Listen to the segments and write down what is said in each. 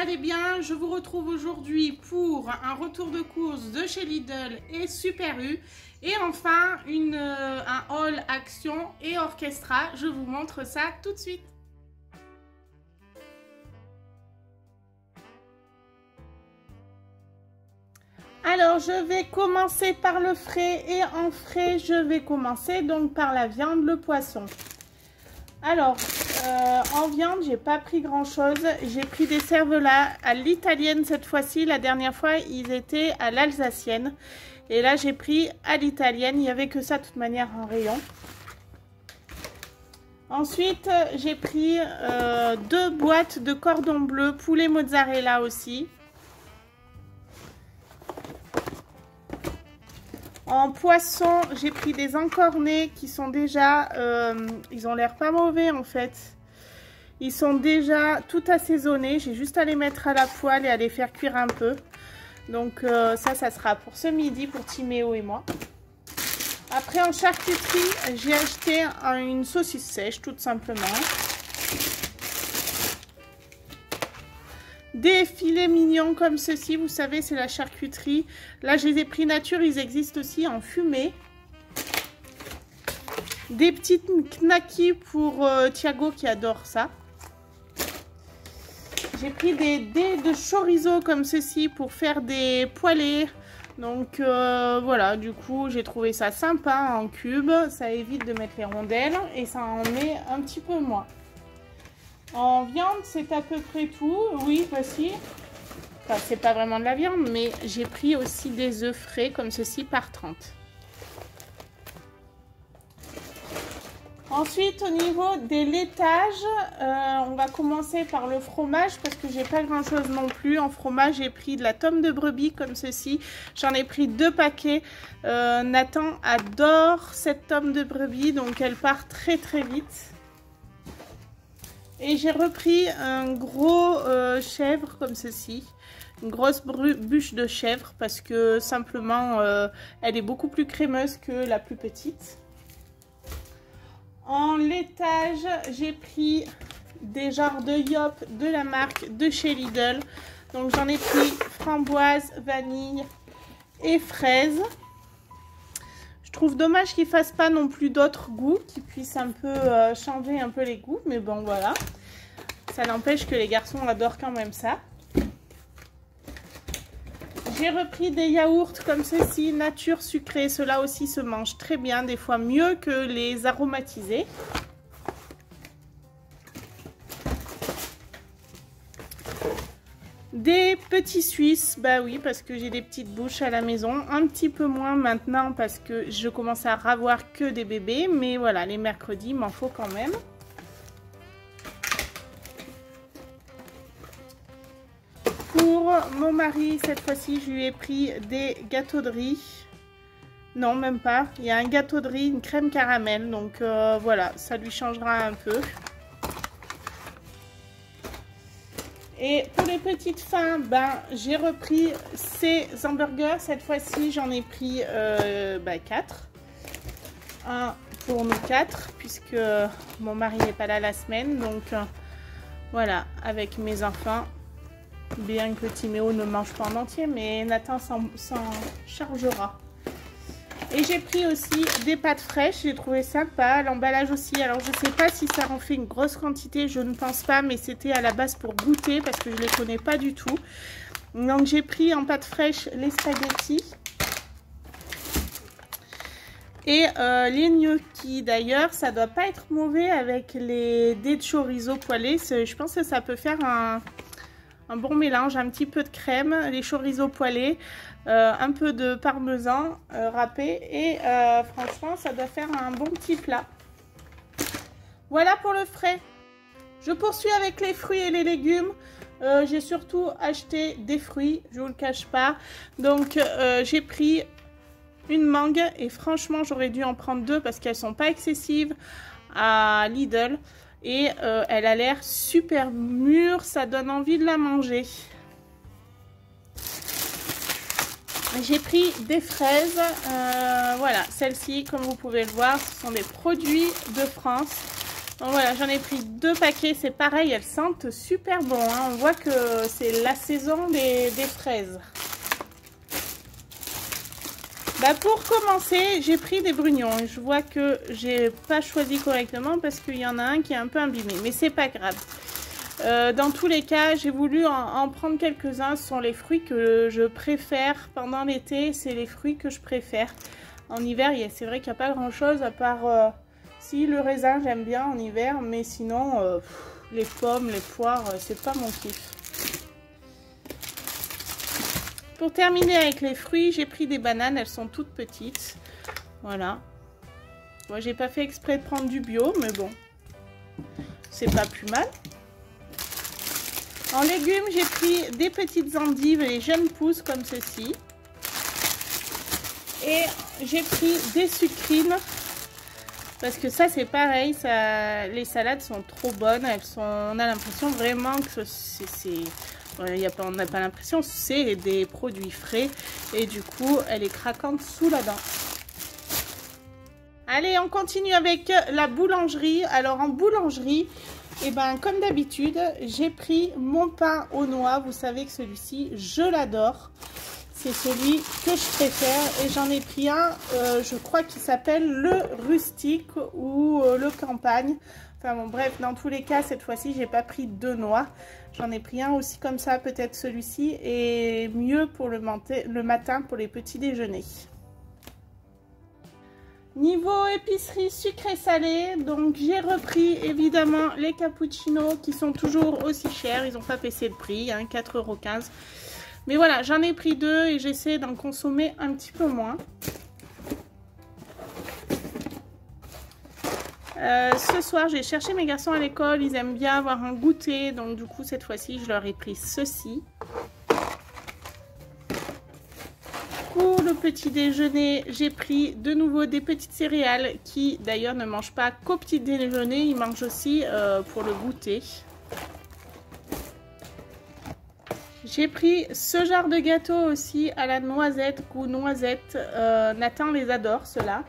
allez bien? Je vous retrouve aujourd'hui pour un retour de course de chez Lidl et Super U. Et enfin, un haul action et orchestra. Je vous montre ça tout de suite. Alors, je vais commencer par le frais et en frais, je vais commencer donc par la viande, le poisson. Alors, en viande, j'ai pas pris grand chose. J'ai pris des cervelas à l'italienne cette fois-ci. La dernière fois, ils étaient à l'alsacienne. Et là, j'ai pris à l'italienne. Il n'y avait que ça de toute manière en rayon. Ensuite, j'ai pris 2 boîtes de cordon bleu, poulet mozzarella aussi. En poisson, j'ai pris des encornets qui sont déjà, ils ont l'air pas mauvais en fait. Ils sont déjà tout assaisonnés. J'ai juste à les mettre à la poêle et à les faire cuire un peu. Donc ça sera pour ce midi pour Timéo et moi. Après en charcuterie, j'ai acheté une saucisse sèche tout simplement. Des filets mignons comme ceci, vous savez, c'est la charcuterie. Là, je les ai pris nature, ils existent aussi en fumée. Des petites knackis pour Thiago qui adore ça. J'ai pris des dés de chorizo comme ceci pour faire des poêlés. Donc voilà, du coup, j'ai trouvé ça sympa en cube. Ça évite de mettre les rondelles et ça en met un petit peu moins. En viande, c'est à peu près tout. Oui, voici. Enfin, c'est pas vraiment de la viande, mais j'ai pris aussi des œufs frais comme ceci par 30. Ensuite, au niveau des laitages, on va commencer par le fromage parce que j'ai pas grand chose non plus. En fromage, j'ai pris de la tome de brebis comme ceci. J'en ai pris 2 paquets. Nathan adore cette tome de brebis, donc elle part très très vite. Et j'ai repris un gros chèvre comme ceci, une grosse bûche de chèvre parce que simplement elle est beaucoup plus crémeuse que la plus petite. En laitage, j'ai pris des genres de Yop de la marque de chez Lidl. Donc j'en ai pris framboise, vanille et fraise. Je trouve dommage qu'ils ne fassent pas non plus d'autres goûts, qui puissent un peu changer un peu les goûts. Mais bon, voilà. Ça n'empêche que les garçons adorent quand même ça. J'ai repris des yaourts comme ceci, nature sucrée. Ceux-là aussi se mangent très bien, des fois mieux que les aromatisés. Des petits Suisses, bah oui, parce que j'ai des petites bouches à la maison. Un petit peu moins maintenant parce que je commence à avoir que des bébés. Mais voilà, les mercredis, il m'en faut quand même. Pour mon mari, cette fois-ci, je lui ai pris des gâteaux de riz. Non, même pas. Il y a un gâteau de riz, une crème caramel. Donc voilà, ça lui changera un peu. Et pour les petites fins, j'ai repris ces hamburgers. Cette fois-ci, j'en ai pris 4. Un pour nous 4, puisque mon mari n'est pas là la semaine. Donc voilà, avec mes enfants. Bien que Timéo ne mange pas en entier, mais Nathan s'en chargera. Et j'ai pris aussi des pâtes fraîches, j'ai trouvé sympa. L'emballage aussi, alors je sais pas si ça en fait une grosse quantité, je ne pense pas, mais c'était à la base pour goûter parce que je les connais pas du tout. Donc j'ai pris en pâtes fraîches les spaghettis. Et les gnocchis d'ailleurs, ça doit pas être mauvais avec les dés de chorizo poêlés. Je pense que ça peut faire un bon mélange, un petit peu de crème, les chorizo poêlés, un peu de parmesan râpé et franchement ça doit faire un bon petit plat. Voilà pour le frais. Je poursuis avec les fruits et les légumes. J'ai surtout acheté des fruits, je vous le cache pas. Donc j'ai pris une mangue et franchement j'aurais dû en prendre 2 parce qu'elles sont pas excessives à Lidl. Et elle a l'air super mûre, ça donne envie de la manger. J'ai pris des fraises, voilà, celles-ci, comme vous pouvez le voir, ce sont des produits de France. Donc voilà, j'en ai pris 2 paquets, c'est pareil, elles sentent super bon, hein. On voit que c'est la saison des fraises. Bah pour commencer, j'ai pris des brugnons. Je vois que j'ai pas choisi correctement parce qu'il y en a un qui est un peu abîmé, mais c'est pas grave. Dans tous les cas, j'ai voulu en prendre quelques-uns. Ce sont les fruits que je préfère pendant l'été, c'est les fruits que je préfère. En hiver, c'est vrai qu'il n'y a pas grand-chose à part... si, le raisin, j'aime bien en hiver, mais sinon, les pommes, les poires, c'est pas mon kiff. Pour terminer avec les fruits, j'ai pris des bananes, elles sont toutes petites. Voilà. Moi, j'ai pas fait exprès de prendre du bio, mais bon, c'est pas plus mal. En légumes, j'ai pris des petites endives, les jeunes pousses comme ceci. Et j'ai pris des sucrines. Parce que ça c'est pareil, les salades sont trop bonnes, on a l'impression vraiment que on n'a pas l'impression, c'est des produits frais et du coup elle est craquante sous la dent. Allez, on continue avec la boulangerie. Alors en boulangerie, et ben comme d'habitude, j'ai pris mon pain aux noix. Vous savez que celui-ci, je l'adore. C'est celui que je préfère et j'en ai pris un, je crois qu'il s'appelle le rustique ou le campagne. Enfin bon, bref, dans tous les cas, cette fois-ci, j'ai pas pris 2 noix. J'en ai pris un aussi comme ça, peut-être celui-ci, et mieux pour le matin pour les petits déjeuners. Niveau épicerie sucré-salé, donc j'ai repris évidemment les cappuccinos qui sont toujours aussi chers. Ils n'ont pas baissé le prix, hein, 4,15 €. Mais voilà, j'en ai pris 2 et j'essaie d'en consommer un petit peu moins. Ce soir, j'ai cherché mes garçons à l'école. Ils aiment bien avoir un goûter. Donc du coup, cette fois-ci, je leur ai pris ceci. Pour le petit déjeuner, j'ai pris de nouveau des petites céréales qui d'ailleurs ne mangent pas qu'au petit déjeuner. Ils mangent aussi pour le goûter. J'ai pris ce genre de gâteau aussi à la noisette, goût noisette. Nathan les adore, ceux-là.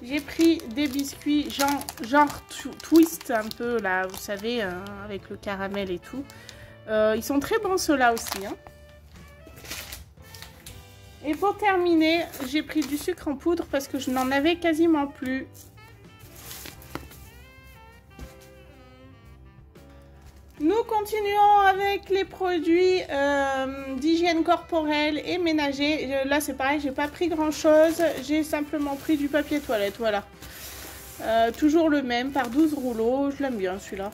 J'ai pris des biscuits genre twist un peu là, vous savez, avec le caramel et tout. Ils sont très bons ceux-là aussi, hein. Et pour terminer, j'ai pris du sucre en poudre parce que je n'en avais quasiment plus. Nous continuons avec les produits d'hygiène corporelle et ménager. Là c'est pareil, j'ai pas pris grand chose, j'ai simplement pris du papier toilette, voilà. Toujours le même, par 12 rouleaux, je l'aime bien celui-là.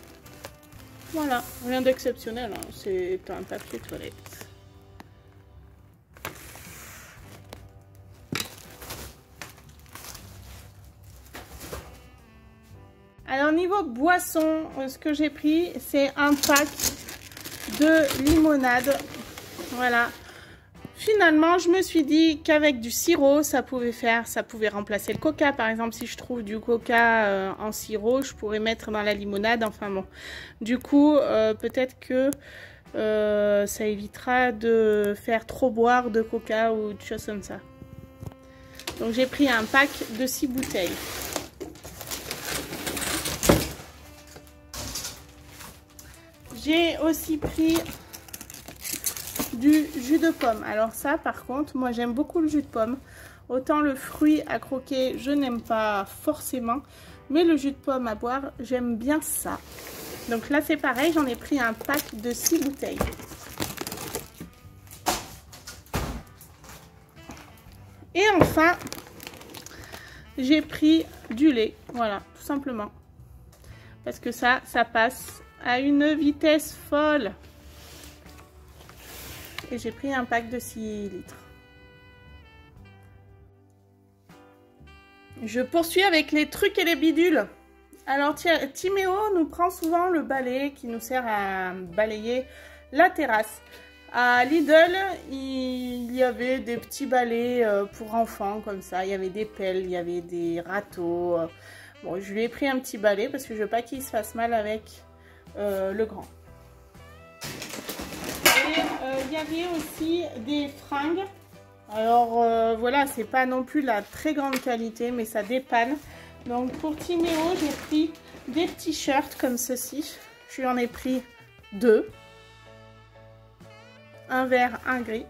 Voilà, rien d'exceptionnel, hein. C'est un papier toilette. Alors niveau boisson, ce que j'ai pris, c'est un pack de limonade. Voilà. Finalement, je me suis dit qu'avec du sirop, ça pouvait remplacer le coca. Par exemple, si je trouve du coca en sirop, je pourrais mettre dans la limonade. Enfin bon, du coup, peut-être que ça évitera de faire trop boire de coca ou de choses comme ça. Donc j'ai pris un pack de 6 bouteilles. J'ai aussi pris du jus de pomme. Alors ça, par contre, moi j'aime beaucoup le jus de pomme. Autant le fruit à croquer, je n'aime pas forcément. Mais le jus de pomme à boire, j'aime bien ça. Donc là, c'est pareil, j'en ai pris un pack de 6 bouteilles. Et enfin, j'ai pris du lait. Voilà, tout simplement. Parce que ça passe à une vitesse folle. Et j'ai pris un pack de 6 litres. Je poursuis avec les trucs et les bidules. Alors Timéo nous prend souvent le balai qui nous sert à balayer la terrasse. À Lidl, il y avait des petits balais pour enfants comme ça. Il y avait des pelles, il y avait des râteaux. Bon, je lui ai pris un petit balai parce que je veux pas qu'il se fasse mal avec le grand. Et il y avait aussi des fringues. Alors voilà, c'est pas non plus la très grande qualité, mais ça dépanne. Donc pour Timéo, j'ai pris des t-shirts comme ceci. Je lui en ai pris 2. Un vert, un gris.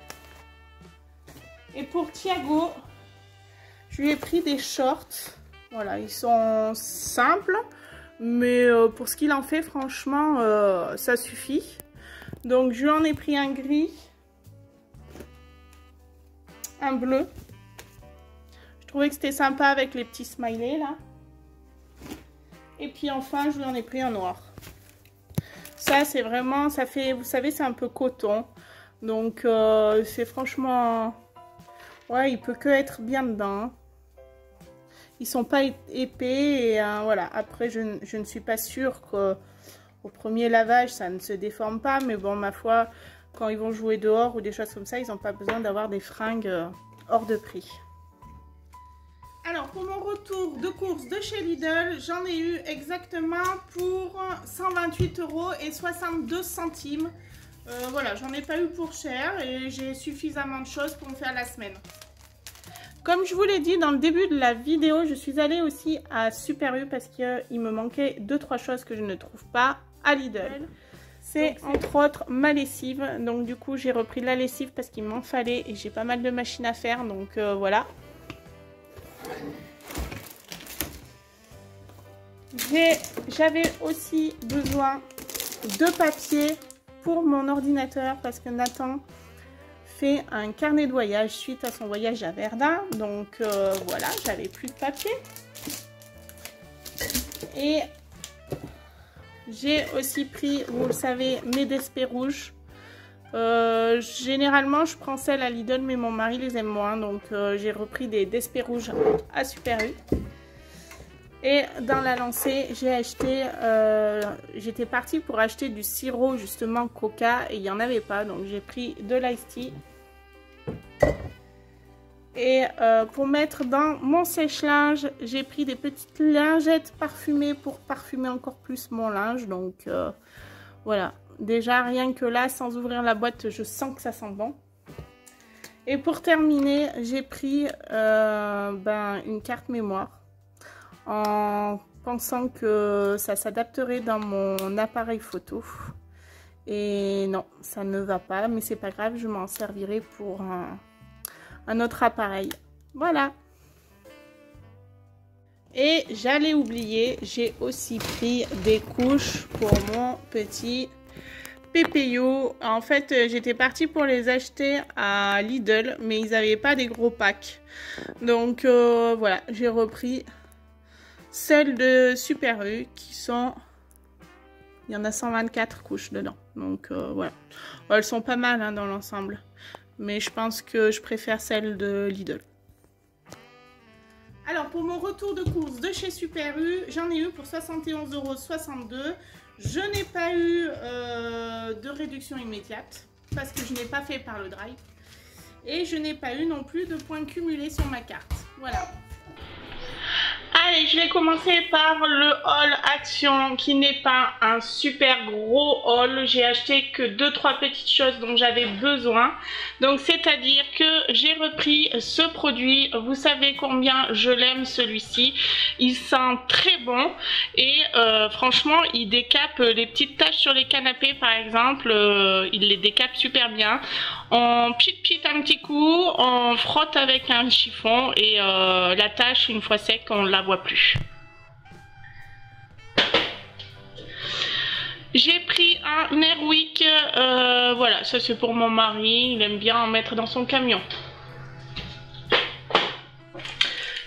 Et pour Thiago, je lui ai pris des shorts. Voilà, ils sont simples. Mais pour ce qu'il en fait, franchement, ça suffit. Donc je lui en ai pris un gris. Un bleu. Je trouvais que c'était sympa avec les petits smileys là. Et puis enfin, je lui en ai pris un noir. Ça, c'est vraiment, ça fait, vous savez, c'est un peu coton. Donc, c'est franchement... Ouais, il peut que être bien dedans. Ils sont pas épais. Et voilà, après, je ne suis pas sûre qu'au premier lavage, ça ne se déforme pas. Mais bon, ma foi, quand ils vont jouer dehors ou des choses comme ça, ils n'ont pas besoin d'avoir des fringues hors de prix. Alors, pour mon retour de course de chez Lidl, j'en ai eu exactement pour 128,62 €. Voilà, j'en ai pas eu pour cher et j'ai suffisamment de choses pour me faire la semaine. Comme je vous l'ai dit dans le début de la vidéo, je suis allée aussi à Super U parce qu'il me manquait 2-3 choses que je ne trouve pas à Lidl. C'est entre autres ma lessive. Donc du coup, j'ai repris la lessive parce qu'il m'en fallait et j'ai pas mal de machines à faire. Donc voilà. J'avais aussi besoin de papier pour mon ordinateur parce que Nathan fait un carnet de voyage suite à son voyage à Verdun. Donc voilà, j'avais plus de papier. Et j'ai aussi pris, vous le savez, mes DSP rouges. Généralement je prends celles à Lidl mais mon mari les aime moins, donc j'ai repris des DSP rouges à Super U. Et dans la lancée j'ai acheté, j'étais partie pour acheter du sirop justement Coca et il n'y en avait pas, donc j'ai pris de l'Ice Tea. Et pour mettre dans mon sèche-linge, j'ai pris des petites lingettes parfumées pour parfumer encore plus mon linge, donc voilà. Déjà, rien que là, sans ouvrir la boîte, je sens que ça sent bon. Et pour terminer, j'ai pris une carte mémoire. En pensant que ça s'adapterait dans mon appareil photo. Et non, ça ne va pas. Mais c'est pas grave, je m'en servirai pour un autre appareil. Voilà. Et j'allais oublier, j'ai aussi pris des couches pour mon petit... PPO. En fait, j'étais partie pour les acheter à Lidl, mais ils n'avaient pas des gros packs. Donc voilà, j'ai repris celles de Super U qui sont... Il y en a 124 couches dedans. Donc voilà. Bon, elles sont pas mal hein, dans l'ensemble. Mais je pense que je préfère celles de Lidl. Alors pour mon retour de course de chez Super U, j'en ai eu pour 71,62 €. Je n'ai pas eu de réduction immédiate parce que je n'ai pas fait par le drive. Et je n'ai pas eu non plus de points cumulés sur ma carte. Voilà. Allez, je vais commencer par le haul Action qui n'est pas un super gros haul. J'ai acheté que 2-3 petites choses dont j'avais besoin. Donc c'est-à-dire que j'ai repris ce produit. Vous savez combien je l'aime celui-ci. Il sent très bon et franchement il décape les petites taches sur les canapés par exemple. Il les décape super bien. On pite un petit coup, on frotte avec un chiffon et la tache une fois sec on la voit plus. J'ai pris un Airwick, voilà, ça c'est pour mon mari, il aime bien en mettre dans son camion.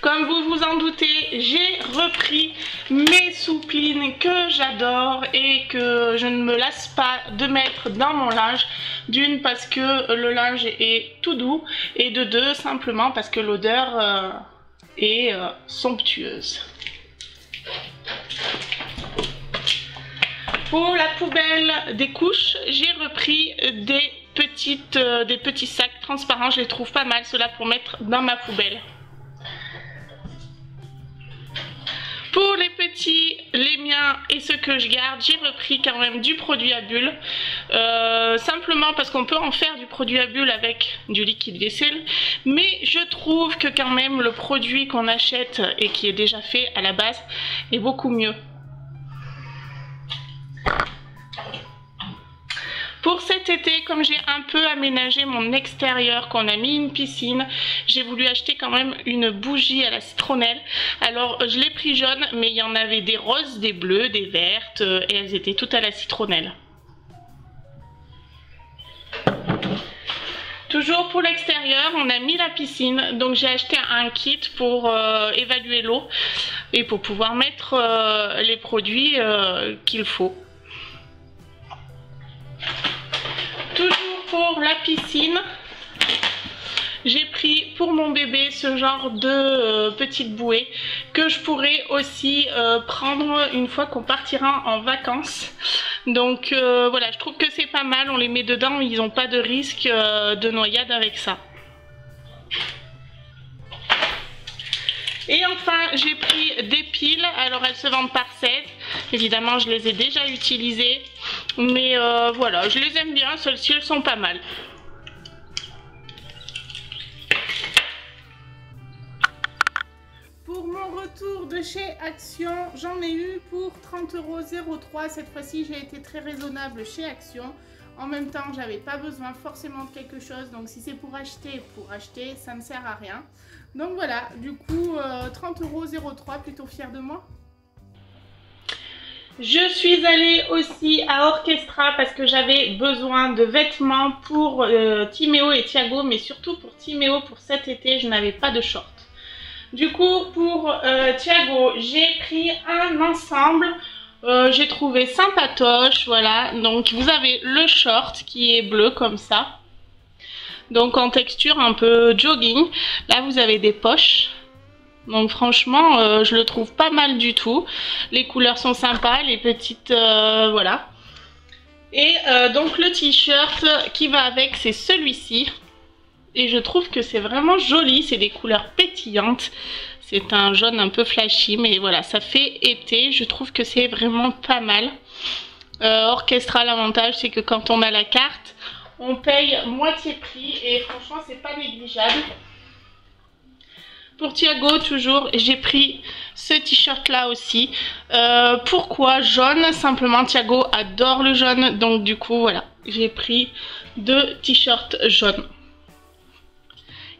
Comme vous vous en doutez, j'ai repris mes souplines que j'adore et que je ne me lasse pas de mettre dans mon linge. D'une parce que le linge est tout doux et de deux simplement parce que l'odeur est somptueuse. Pour la poubelle des couches, j'ai repris des petits sacs transparents. Je les trouve pas mal, ceux-là pour mettre dans ma poubelle. Pour les petits, les miens et ceux que je garde, j'ai repris quand même du produit à bulles. Simplement parce qu'on peut en faire du produit à bulles avec du liquide vaisselle. Mais je trouve que quand même le produit qu'on achète et qui est déjà fait à la base est beaucoup mieux. Pour cet été, comme j'ai un peu aménagé mon extérieur, qu'on a mis une piscine, j'ai voulu acheter quand même une bougie à la citronnelle. Alors je l'ai pris jaune, mais il y en avait des roses, des bleues, des vertes, et elles étaient toutes à la citronnelle. Toujours pour l'extérieur, on a mis la piscine, donc j'ai acheté un kit pour évaluer l'eau et pour pouvoir mettre les produits qu'il faut. Toujours pour la piscine, j'ai pris pour mon bébé ce genre de petite bouée que je pourrais aussi prendre une fois qu'on partira en vacances. Donc voilà, je trouve que c'est pas mal, on les met dedans, ils n'ont pas de risque de noyade avec ça. Et enfin, j'ai pris des piles, alors elles se vendent par set. Évidemment, je les ai déjà utilisées. Mais voilà, je les aime bien, celles-ci elles sont pas mal. Pour mon retour de chez Action, j'en ai eu pour 30,03 €. Cette fois-ci, j'ai été très raisonnable chez Action. En même temps, j'avais pas besoin forcément de quelque chose. Donc si c'est pour acheter, ça ne sert à rien. Donc voilà, du coup, 30,03 €, plutôt fière de moi. Je suis allée aussi à Orchestra parce que j'avais besoin de vêtements pour Timéo et Thiago, mais surtout pour Timéo pour cet été, je n'avais pas de short. Du coup, pour Thiago, j'ai pris un ensemble, j'ai trouvé sympatoche, voilà. Donc vous avez le short qui est bleu comme ça, donc en texture un peu jogging. Là vous avez des poches. Donc franchement, je le trouve pas mal du tout. Les couleurs sont sympas, les petites, voilà. Et donc le t-shirt qui va avec, c'est celui-ci. Et je trouve que c'est vraiment joli, c'est des couleurs pétillantes. C'est un jaune un peu flashy, mais voilà, ça fait été. Je trouve que c'est vraiment pas mal. Orchestra, l'avantage, c'est que quand on a la carte, on paye moitié prix. Et franchement, c'est pas négligeable. Pour Thiago, toujours, j'ai pris ce t-shirt là aussi. Pourquoi jaune? Simplement, Thiago adore le jaune. Donc du coup, voilà, j'ai pris 2 t-shirts jaunes.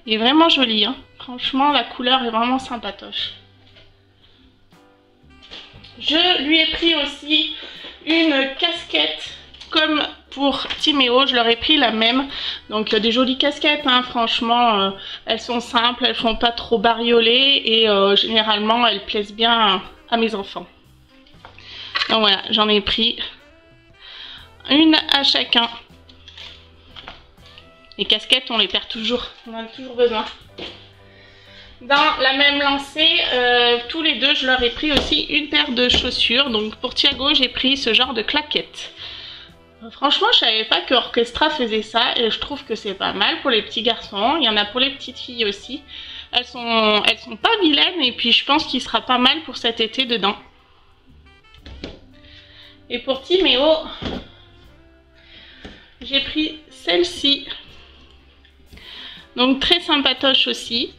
Il est vraiment joli, hein. Franchement, la couleur est vraiment sympatoche. Je lui ai pris aussi une casquette comme pour Timéo, je leur ai pris la même. Donc des jolies casquettes, hein. Franchement, elles sont simples, elles font pas trop bariolées et généralement elles plaisent bien à mes enfants. Donc voilà, j'en ai pris une à chacun. Les casquettes, on les perd toujours, on en a toujours besoin. Dans la même lancée, tous les deux, je leur ai pris aussi une paire de chaussures. Donc pour Thiago, j'ai pris ce genre de claquettes. Franchement, je savais pas que Orchestra faisait ça et je trouve que c'est pas mal pour les petits garçons. Il y en a pour les petites filles aussi. Elles sont pas vilaines et puis je pense qu'il sera pas mal pour cet été dedans. Et pour Timéo, j'ai pris celle-ci. Donc très sympatoche aussi.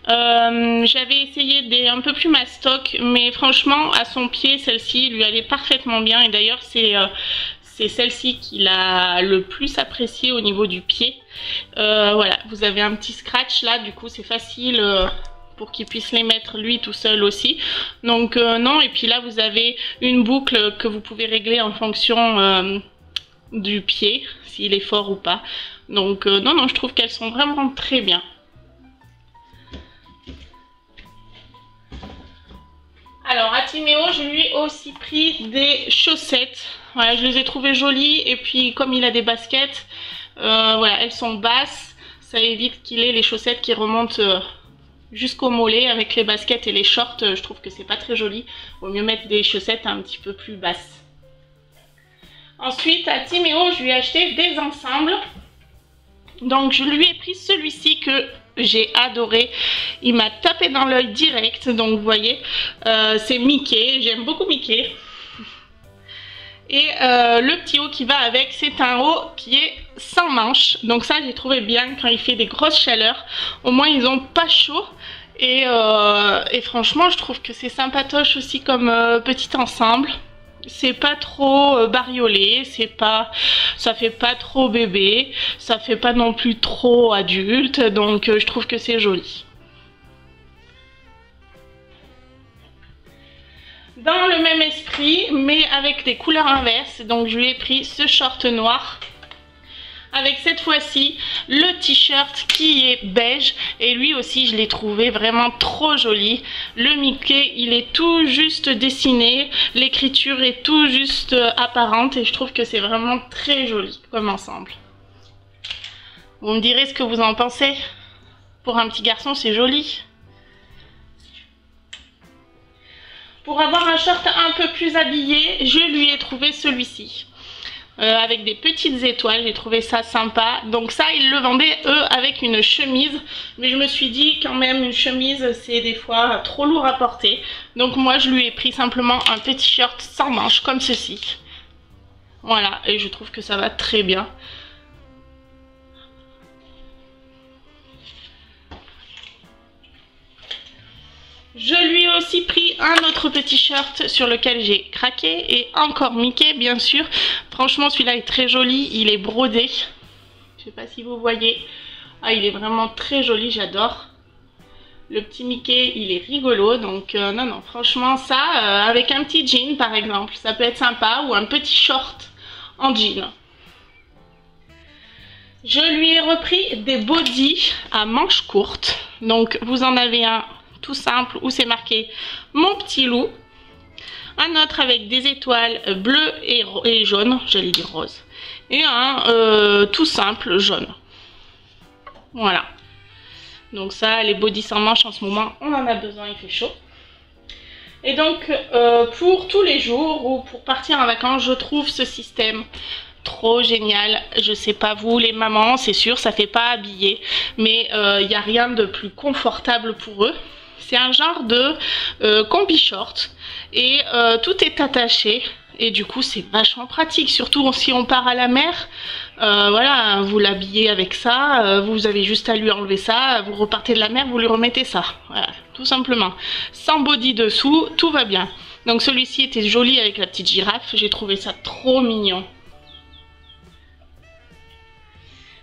J'avais essayé un peu plus mastoc, mais franchement à son pied celle-ci lui allait parfaitement bien. Et d'ailleurs c'est celle-ci qu'il a le plus apprécié au niveau du pied. Voilà, vous avez un petit scratch là, du coup c'est facile pour qu'il puisse les mettre lui tout seul aussi. Donc non, et puis là vous avez une boucle que vous pouvez régler en fonction du pied, s'il est fort ou pas. Donc non, je trouve qu'elles sont vraiment très bien. Alors à Timéo, je lui ai aussi pris des chaussettes. Voilà, je les ai trouvées jolies et puis comme il a des baskets, voilà, elles sont basses. Ça évite qu'il ait les chaussettes qui remontent jusqu'au mollet. Avec les baskets et les shorts, je trouve que c'est pas très joli. Il vaut mieux mettre des chaussettes un petit peu plus basses. Ensuite à Timéo, je lui ai acheté des ensembles. Donc je lui ai pris celui-ci que j'ai adoré. Il m'a tapé dans l'œil direct. Donc vous voyez, c'est Mickey. J'aime beaucoup Mickey. Et le petit haut qui va avec, c'est un haut qui est sans manches. Donc ça, j'ai trouvé bien quand il fait des grosses chaleurs. Au moins, ils n'ont pas chaud. Et franchement, je trouve que c'est sympatoche aussi comme petit ensemble. C'est pas trop bariolé, ça fait pas trop bébé, ça fait pas non plus trop adulte. Donc je trouve que c'est joli. Dans le même esprit, mais avec des couleurs inverses, donc je lui ai pris ce short noir avec cette fois-ci le t-shirt qui est beige, et lui aussi je l'ai trouvé vraiment trop joli. Le Mickey, il est tout juste dessiné, l'écriture est tout juste apparente, et je trouve que c'est vraiment très joli comme ensemble. Vous me direz ce que vous en pensez. Pour un petit garçon, c'est joli. Pour avoir un short un peu plus habillé, je lui ai trouvé celui-ci. Avec des petites étoiles, j'ai trouvé ça sympa. Donc ça, ils le vendaient eux avec une chemise. Mais je me suis dit quand même, une chemise, c'est des fois trop lourd à porter. Donc moi, je lui ai pris simplement un petit short sans manches, comme ceci. Voilà, et je trouve que ça va très bien. Je lui ai aussi pris un autre petit shirt sur lequel j'ai craqué, et encore Mickey bien sûr. Franchement celui-là est très joli, il est brodé. Je sais pas si vous voyez. Ah, il est vraiment très joli, j'adore. Le petit Mickey, il est rigolo, donc non, franchement ça, avec un petit jean par exemple, ça peut être sympa, ou un petit short en jean. Je lui ai repris des bodys à manches courtes, donc vous en avez un tout simple où c'est marqué mon petit loup, un autre avec des étoiles bleues et jaunes, j'allais dire rose, et un tout simple jaune. Voilà, donc ça, les bodys sans manches en ce moment on en a besoin, il fait chaud. Et donc pour tous les jours ou pour partir en vacances, je trouve ce système trop génial. Je sais pas vous les mamans, c'est sûr ça fait pas habiller, mais il n'y a rien de plus confortable pour eux. C'est un genre de combi short, et tout est attaché, et du coup c'est vachement pratique, surtout si on part à la mer. Voilà, vous l'habillez avec ça, vous avez juste à lui enlever ça, vous repartez de la mer, vous lui remettez ça, voilà, tout simplement, sans body dessous, tout va bien. Donc celui-ci était joli avec la petite girafe, j'ai trouvé ça trop mignon.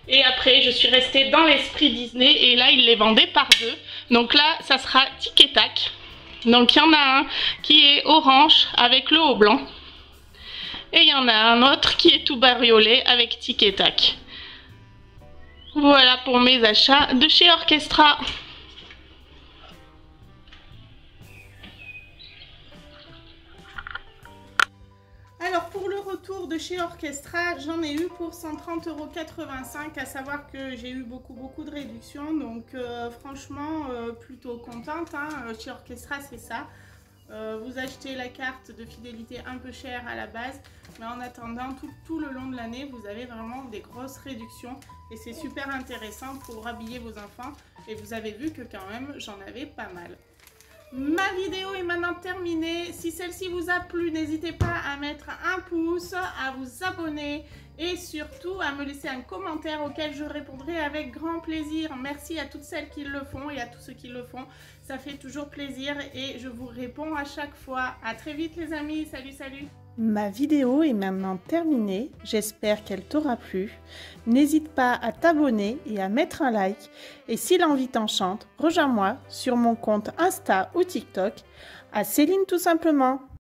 Et après, je suis restée dans l'esprit Disney, et là, ils les vendaient par deux. Donc là, ça sera tic et tac. Donc il y en a un qui est orange avec le haut blanc. Et il y en a un autre qui est tout bariolé avec tic et tac. Voilà pour mes achats de chez Orchestra. Alors pour le retour de chez Orchestra, j'en ai eu pour 130,85 €, à savoir que j'ai eu beaucoup de réductions, donc franchement plutôt contente, hein. Chez Orchestra c'est ça, vous achetez la carte de fidélité un peu chère à la base, mais en attendant tout le long de l'année vous avez vraiment des grosses réductions, et c'est super intéressant pour habiller vos enfants, et vous avez vu que quand même j'en avais pas mal. Ma vidéo est maintenant terminée. Si celle-ci vous a plu, n'hésitez pas à mettre un pouce, à vous abonner et surtout à me laisser un commentaire auquel je répondrai avec grand plaisir. Merci à toutes celles qui le font et à tous ceux qui le font. Ça fait toujours plaisir et je vous réponds à chaque fois. À très vite les amis. Salut, salut. Ma vidéo est maintenant terminée, j'espère qu'elle t'aura plu. N'hésite pas à t'abonner et à mettre un like. Et si l'envie t'enchante, rejoins-moi sur mon compte Insta ou TikTok, à Céline tout simplement.